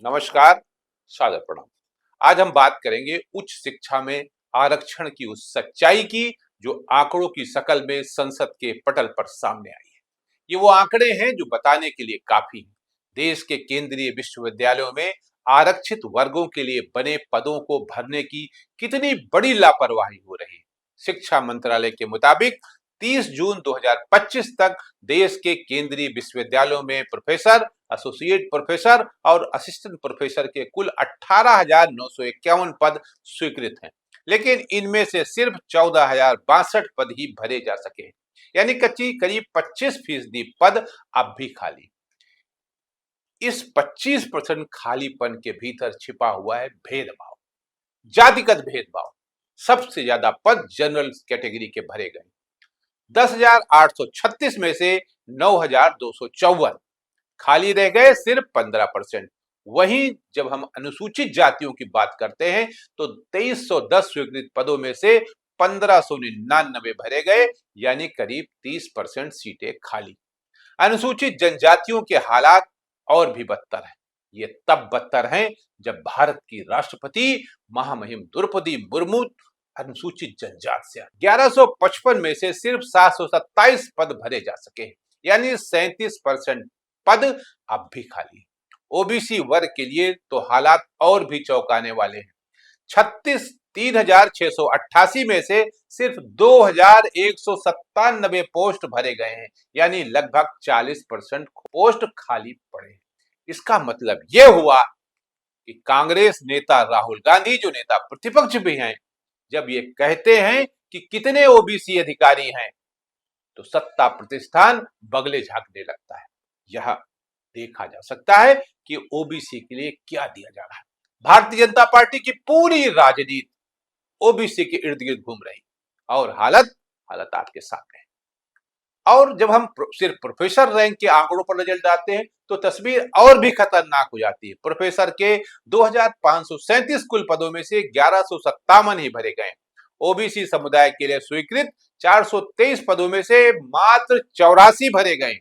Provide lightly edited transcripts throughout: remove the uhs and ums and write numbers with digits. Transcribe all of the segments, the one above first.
नमस्कार, सादर प्रणाम। आज हम बात करेंगे उच्च शिक्षा में आरक्षण की उस सच्चाई की जो आंकड़ों की शक्ल में संसद के पटल पर सामने आई है। ये वो आंकड़े हैं जो बताने के लिए काफी हैं। देश के केंद्रीय विश्वविद्यालयों में आरक्षित वर्गों के लिए बने पदों को भरने की कितनी बड़ी लापरवाही हो रही है। शिक्षा मंत्रालय के मुताबिक 30 जून 2025 तक देश के केंद्रीय विश्वविद्यालयों में प्रोफेसर, एसोसिएट प्रोफेसर और असिस्टेंट प्रोफेसर के कुल 18,951 पद स्वीकृत हैं, लेकिन इनमें से सिर्फ 14,062 पद ही भरे जा सके हैं, यानी कच्ची करीब 25% पद अब भी खाली। इस 25% खालीपन के भीतर छिपा हुआ है भेदभाव, जातिगत भेदभाव। सबसे ज्यादा पद जनरल कैटेगरी के भरे गए, 10,836 में से 9,254, खाली रह गए सिर्फ 15%। वहीं जब हम अनुसूचित जातियों की बात करते हैं तो 2310 स्वीकृत पदों में से 1599 भरे गए, यानी करीब 30% सीटें खाली। अनुसूचित जनजातियों के हालात और भी बदतर है। ये तब बदतर हैं जब भारत की राष्ट्रपति महामहिम द्रौपदी मुर्मू अनुसूचित जनजाति से 1155 में से सिर्फ 727 पद भरे जा सके, यानी 37% पद अब भी खाली। ओबीसी वर्ग के लिए तो हालात और भी चौंकाने वाले हैं। 3,688 में से सिर्फ 2,197 पोस्ट भरे गए हैं, यानी लगभग 40% पोस्ट खाली पड़े हैं। इसका मतलब यह हुआ कि कांग्रेस नेता राहुल गांधी, जो नेता प्रतिपक्ष भी हैं, जब ये कहते हैं कि कितने ओबीसी अधिकारी हैं, तो सत्ता प्रतिष्ठान बगले झांकने लगता है। यह देखा जा सकता है कि ओबीसी के लिए क्या दिया जा रहा है। भारतीय जनता पार्टी की पूरी राजनीति ओबीसी के इर्द गिर्द घूम रही और हालत आपके सामने है। और जब हम सिर्फ प्रोफेसर रैंक के आंकड़ों पर नजर डालते हैं तो तस्वीर और भी खतरनाक हो जाती है। प्रोफेसर के 2,537 कुल पदों में से 1157 ही भरे गए। ओबीसी समुदाय के लिए स्वीकृत 423 पदों में से मात्र 84 भरे गए,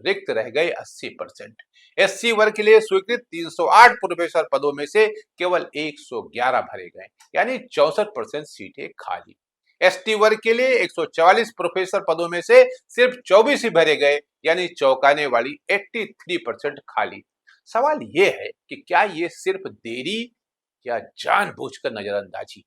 रिक्त रह गए 80%। एससी वर्ग के लिए स्वीकृत 308 प्रोफेसर पदों में से केवल 111 भरे गए, यानी 64% सीटें खाली। एसटी वर्ग के लिए 144 प्रोफेसर पदों में से सिर्फ 24 ही भरे गए, यानी चौंकाने वाली 83% खाली। सवाल यह है कि क्या ये सिर्फ देरी या जानबूझकर नजरअंदाजी?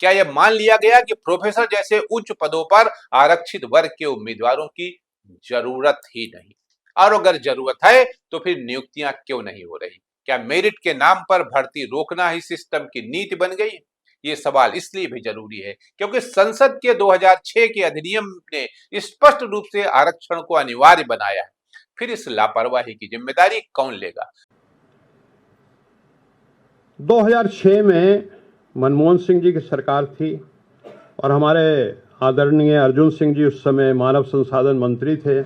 क्या यह मान लिया गया कि प्रोफेसर जैसे उच्च पदों पर आरक्षित वर्ग के उम्मीदवारों की जरूरत ही नहीं? और अगर जरूरत है तो फिर नियुक्तियां क्यों नहीं हो रही? क्या मेरिट के नाम पर भर्ती रोकना ही सिस्टम की नीति बन गई? ये सवाल इसलिए भी जरूरी है क्योंकि संसद के 2006 के अधिनियम ने स्पष्ट रूप से आरक्षण को अनिवार्य बनाया है। फिर इस लापरवाही की जिम्मेदारी कौन लेगा? 2006 में मनमोहन सिंह जी की सरकार थी और हमारे आदरणीय अर्जुन सिंह जी उस समय मानव संसाधन मंत्री थे,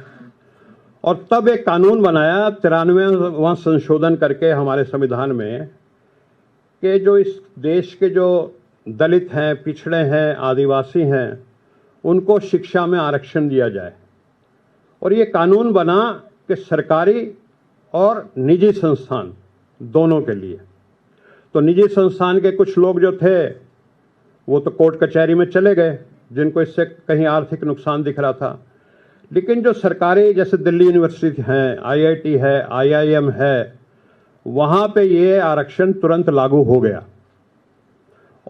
और तब एक कानून बनाया 93वां संशोधन करके हमारे संविधान में कि जो इस देश के जो दलित हैं, पिछड़े हैं, आदिवासी हैं, उनको शिक्षा में आरक्षण दिया जाए। और ये कानून बना कि सरकारी और निजी संस्थान दोनों के लिए। तो निजी संस्थान के कुछ लोग जो थे वो तो कोर्ट कचहरी में चले गए, जिनको इससे कहीं आर्थिक नुकसान दिख रहा था। लेकिन जो सरकारी, जैसे दिल्ली यूनिवर्सिटी है, आईआईटी है, आईआईएम है, वहाँ पे ये आरक्षण तुरंत लागू हो गया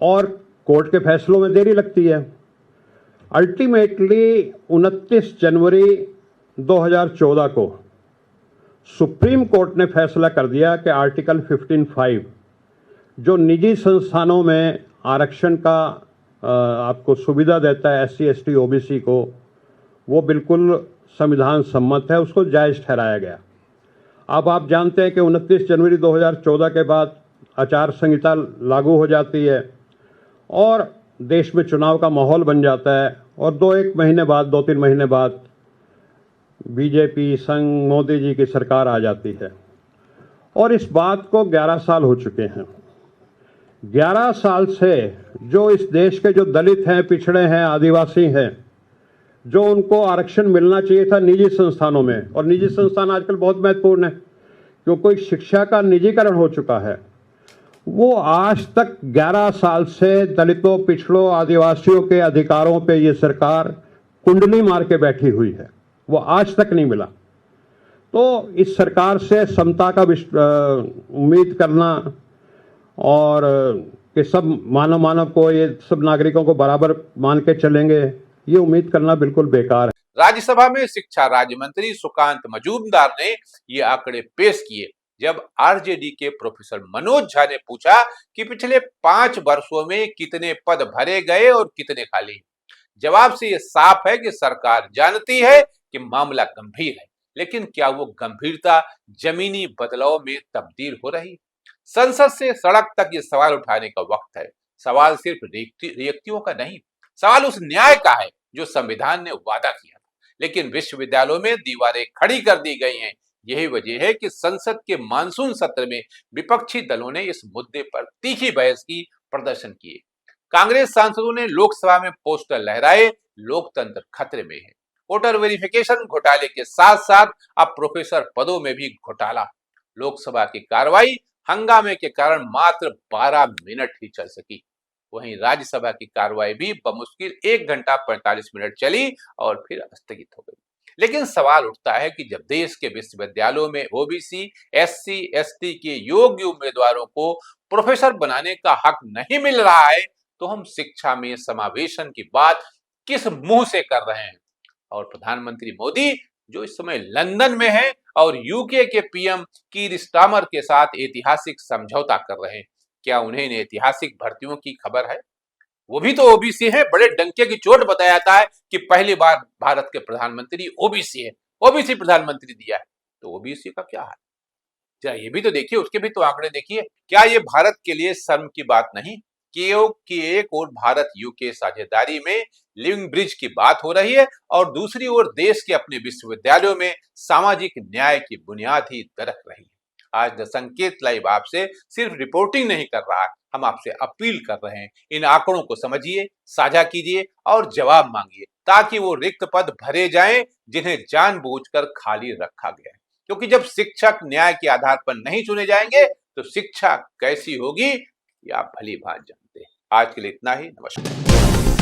और कोर्ट के फैसलों में देरी लगती है। अल्टीमेटली 29 जनवरी 2014 को सुप्रीम कोर्ट ने फैसला कर दिया कि आर्टिकल 15(5) जो निजी संस्थानों में आरक्षण का आपको सुविधा देता है एससी, एसटी, ओबीसी को, वो बिल्कुल संविधान सम्मत है, उसको जायज़ ठहराया गया। अब आप जानते हैं कि 29 जनवरी 2014 के बाद आचार संहिता लागू हो जाती है और देश में चुनाव का माहौल बन जाता है, और 2-3 महीने बाद बीजेपी संग मोदी जी की सरकार आ जाती है। और इस बात को 11 साल हो चुके हैं। 11 साल से जो इस देश के जो दलित हैं, पिछड़े हैं, आदिवासी हैं, जो उनको आरक्षण मिलना चाहिए था निजी संस्थानों में, और निजी संस्थान आजकल बहुत महत्वपूर्ण है जो कोई शिक्षा का निजीकरण हो चुका है, वो आज तक 11 साल से दलितों, पिछड़ों, आदिवासियों के अधिकारों पे ये सरकार कुंडली मार के बैठी हुई है, वो आज तक नहीं मिला। तो इस सरकार से समता का उम्मीद करना और कि सब मानव को, ये सब नागरिकों को बराबर मान के चलेंगे, ये उम्मीद करना बिल्कुल बेकार है। राज्यसभा में शिक्षा राज्य मंत्री सुकांत मजूमदार ने ये आंकड़े पेश किए जब आरजेडी के प्रोफेसर मनोज झा ने पूछा कि पिछले 5 वर्षों में कितने पद भरे गए और कितने खाली। जवाब से ये साफ है कि सरकार जानती है कि मामला गंभीर है, लेकिन क्या वो गंभीरता जमीनी बदलाव में तब्दील हो रही? संसद से सड़क तक ये सवाल उठाने का वक्त है। सवाल सिर्फ रियक्तियों का नहीं, सवाल उस न्याय का है जो संविधान ने वादा किया, लेकिन विश्वविद्यालयों में दीवारें खड़ी कर दी गई हैं। यही वजह है कि संसद के मानसून सत्र में विपक्षी दलों ने इस मुद्दे पर तीखी बहस की, प्रदर्शन किए। कांग्रेस सांसदों ने लोकसभा में पोस्टर लहराए, लोकतंत्र खतरे में है। वोटर वेरिफिकेशन घोटाले के साथ साथ अब प्रोफेसर पदों में भी घोटाला। लोकसभा की कार्रवाई हंगामे के कारण मात्र 12 मिनट ही चल सकी। वहीं राज्यसभा की कार्रवाई भी बमुश्किल 1 घंटा 45 मिनट चली और फिर स्थगित हो गई। लेकिन सवाल उठता है कि जब देश के विश्वविद्यालयों में ओबीसी, एससी, एसटी के योग्य उम्मीदवारों को प्रोफेसर बनाने का हक नहीं मिल रहा है, तो हम शिक्षा में समावेशन की बात किस मुंह से कर रहे हैं? और प्रधानमंत्री मोदी जो इस समय लंदन में है और यूके के पीएम कीर स्टारमर के साथ ऐतिहासिक समझौता कर रहे हैं, क्या उन्हें इन ऐतिहासिक भर्तियों की खबर है? वो भी तो ओबीसी है। बड़े डंके की चोट बताया जाता है कि पहली बार भारत के प्रधानमंत्री ओबीसी है, ओबीसी प्रधानमंत्री दिया है। तो ओबीसी का क्या हाल? जरा ये भी तो देखिए, उसके भी तो आंकड़े देखिए। क्या ये भारत के लिए शर्म की बात नहीं कि एक और भारत यूके साझेदारी में लिविंग ब्रिज की बात हो रही है और दूसरी ओर देश के अपने विश्वविद्यालयों में सामाजिक न्याय की बुनियाद ही दरक रही है। आज द संकेत लाइव आपसे सिर्फ रिपोर्टिंग नहीं कर रहा है, हम आपसे अपील कर रहे हैं, इन आंकड़ों को समझिए, साझा कीजिए और जवाब मांगिए, ताकि वो रिक्त पद भरे जाएं जिन्हें जानबूझकर खाली रखा गया है। क्योंकि जब शिक्षक न्याय के आधार पर नहीं चुने जाएंगे तो शिक्षा कैसी होगी ये आप भली भांति जानते हैं। आज के लिए इतना ही। नमस्कार।